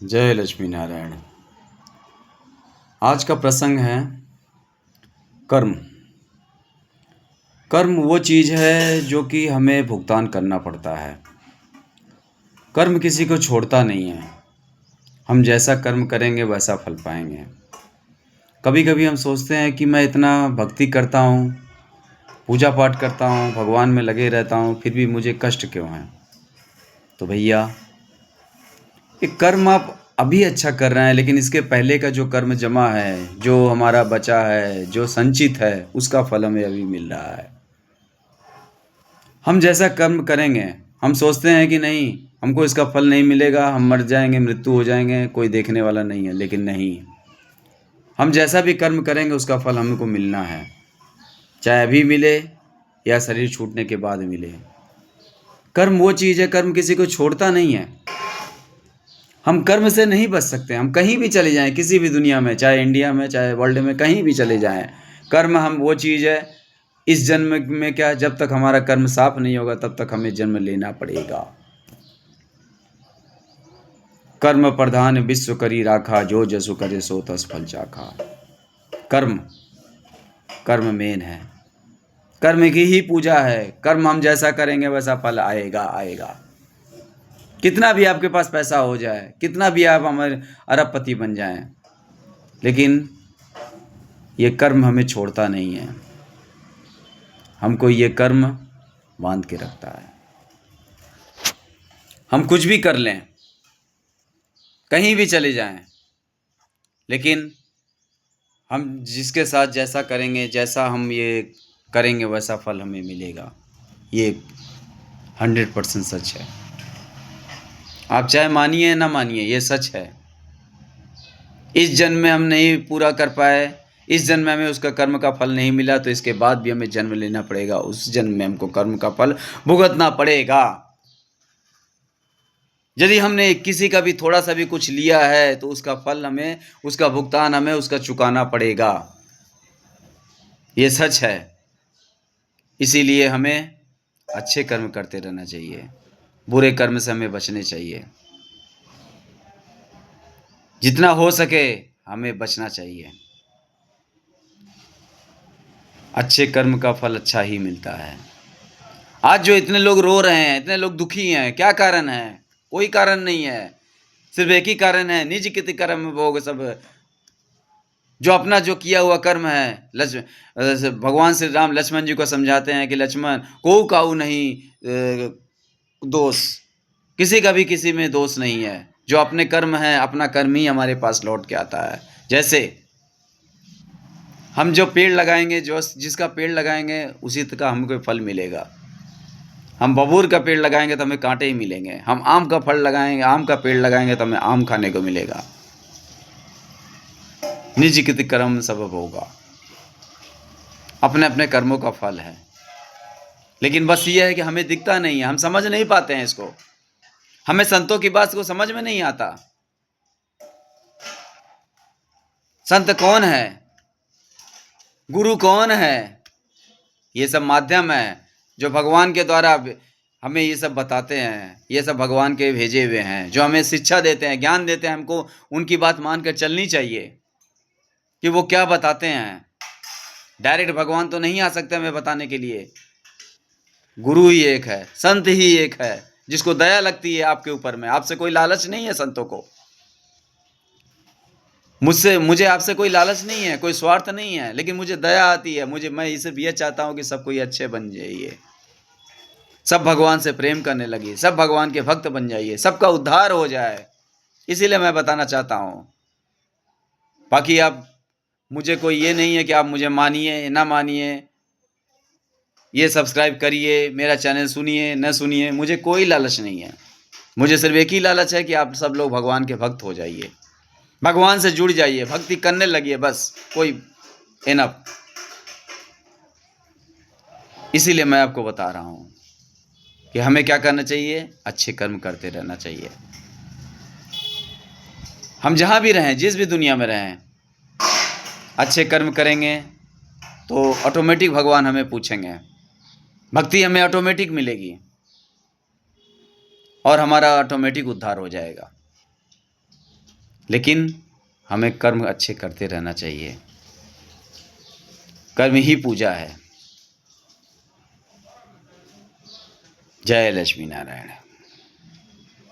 जय लक्ष्मी नारायण। आज का प्रसंग है कर्म। कर्म वो चीज़ है जो कि हमें भुगतान करना पड़ता है। कर्म किसी को छोड़ता नहीं है। हम जैसा कर्म करेंगे वैसा फल पाएंगे। कभी कभी हम सोचते हैं कि मैं इतना भक्ति करता हूँ, पूजा पाठ करता हूँ, भगवान में लगे रहता हूँ, फिर भी मुझे कष्ट क्यों है। तो भैया, ये कर्म आप अभी अच्छा कर रहे हैं, लेकिन इसके पहले का जो कर्म जमा है, जो हमारा बचा है, जो संचित है, उसका फल हमें अभी मिल रहा है। हम जैसा कर्म करेंगे, हम सोचते हैं कि नहीं, हमको इसका फल नहीं मिलेगा, हम मर जाएंगे, मृत्यु हो जाएंगे, कोई देखने वाला नहीं है। लेकिन नहीं, हम जैसा भी कर्म करेंगे उसका फल हमको मिलना है, चाहे अभी मिले या शरीर छूटने के बाद मिले। कर्म वो चीज़ है, कर्म किसी को छोड़ता नहीं है। हम कर्म से नहीं बच सकते। हम कहीं भी चले जाएं, किसी भी दुनिया में, चाहे इंडिया में, चाहे वर्ल्ड में, कहीं भी चले जाएं, कर्म हम वो चीज़ है। इस जन्म में क्या, जब तक हमारा कर्म साफ नहीं होगा तब तक हमें जन्म लेना पड़ेगा। कर्म प्रधान विश्व करी राखा, जो जसु करे सो तस फल चाखा। कर्म, कर्म मेन है। कर्म की ही पूजा है। कर्म हम जैसा करेंगे वैसा फल आएगा आएगा। कितना भी आपके पास पैसा हो जाए, कितना भी आप हमारे अरबपति बन जाएं, लेकिन ये कर्म हमें छोड़ता नहीं है। हमको ये कर्म बांध के रखता है। हम कुछ भी कर लें, कहीं भी चले जाएं, लेकिन हम जिसके साथ जैसा करेंगे, जैसा हम ये करेंगे वैसा फल हमें मिलेगा। ये 100% सच है। आप चाहे मानिए ना मानिए, ये सच है। इस जन्म में हम नहीं पूरा कर पाए, इस जन्म में हमें उसका कर्म का फल नहीं मिला, तो इसके बाद भी हमें जन्म लेना पड़ेगा। उस जन्म में हमको कर्म का फल भुगतना पड़ेगा। यदि हमने किसी का भी थोड़ा सा भी कुछ लिया है तो उसका फल हमें, उसका भुगतान हमें उसका चुकाना पड़ेगा। ये सच है। इसीलिए हमें अच्छे कर्म करते रहना चाहिए, बुरे कर्म से हमें बचने चाहिए। जितना हो सके हमें बचना चाहिए। अच्छे कर्म का फल अच्छा ही मिलता है। आज जो इतने लोग रो रहे हैं, इतने लोग दुखी हैं, क्या कारण है? कोई कारण नहीं है। सिर्फ एक ही कारण है, निज कित कर्म भोग सब। जो अपना जो किया हुआ कर्म है, भगवान श्री राम लक्ष्मण जी को समझाते हैं कि लक्ष्मण, को काऊ नहीं दोष, किसी का भी किसी में दोष नहीं है। जो अपने कर्म है, अपना कर्म ही हमारे पास लौट के आता है। जैसे हम जो पेड़ लगाएंगे, जो जिसका पेड़ लगाएंगे उसी का हमको फल मिलेगा। हम बबूर का पेड़ लगाएंगे तो हमें कांटे ही मिलेंगे। हम आम का फल लगाएंगे, आम का पेड़ लगाएंगे तो हमें आम खाने को मिलेगा। निज कित कर्म सब होगा। अपने अपने कर्मों का फल है। लेकिन बस ये है कि हमें दिखता नहीं है, हम समझ नहीं पाते हैं इसको। हमें संतों की बात को समझ में नहीं आता। संत कौन है, गुरु कौन है? ये सब माध्यम है जो भगवान के द्वारा हमें ये सब बताते हैं। ये सब भगवान के भेजे हुए हैं जो हमें शिक्षा देते हैं, ज्ञान देते हैं। हमको उनकी बात मानकर चलनी चाहिए कि वो क्या बताते हैं। डायरेक्ट भगवान तो नहीं आ सकते हमें बताने के लिए। गुरु ही एक है, संत ही एक है, जिसको दया लगती है आपके ऊपर में। आपसे कोई लालच नहीं है संतों को। मुझे आपसे कोई लालच नहीं है, कोई स्वार्थ नहीं है, लेकिन मुझे दया आती है। मैं इसे भी चाहता हूं कि सब कोई अच्छे बन जाइए, सब भगवान से प्रेम करने लगे, सब भगवान के भक्त बन जाइए, सबका उद्धार हो जाए। इसीलिए मैं बताना चाहता हूं। बाकी आप, मुझे कोई ये नहीं है कि आप मुझे मानिए ना मानिए, ये सब्सक्राइब करिए, मेरा चैनल सुनिए न सुनिए, मुझे कोई लालच नहीं है। मुझे सिर्फ एक ही लालच है कि आप सब लोग भगवान के भक्त हो जाइए, भगवान से जुड़ जाइए, भक्ति करने लगिए, बस कोई इनफ। इसीलिए मैं आपको बता रहा हूं कि हमें क्या करना चाहिए, अच्छे कर्म करते रहना चाहिए। हम जहां भी रहें, जिस भी दुनिया में रहें, अच्छे कर्म करेंगे तो ऑटोमेटिक भगवान हमें पूछेंगे, भक्ति हमें ऑटोमेटिक मिलेगी और हमारा ऑटोमेटिक उद्धार हो जाएगा। लेकिन हमें कर्म अच्छे करते रहना चाहिए। कर्म ही पूजा है। जय लक्ष्मी नारायण।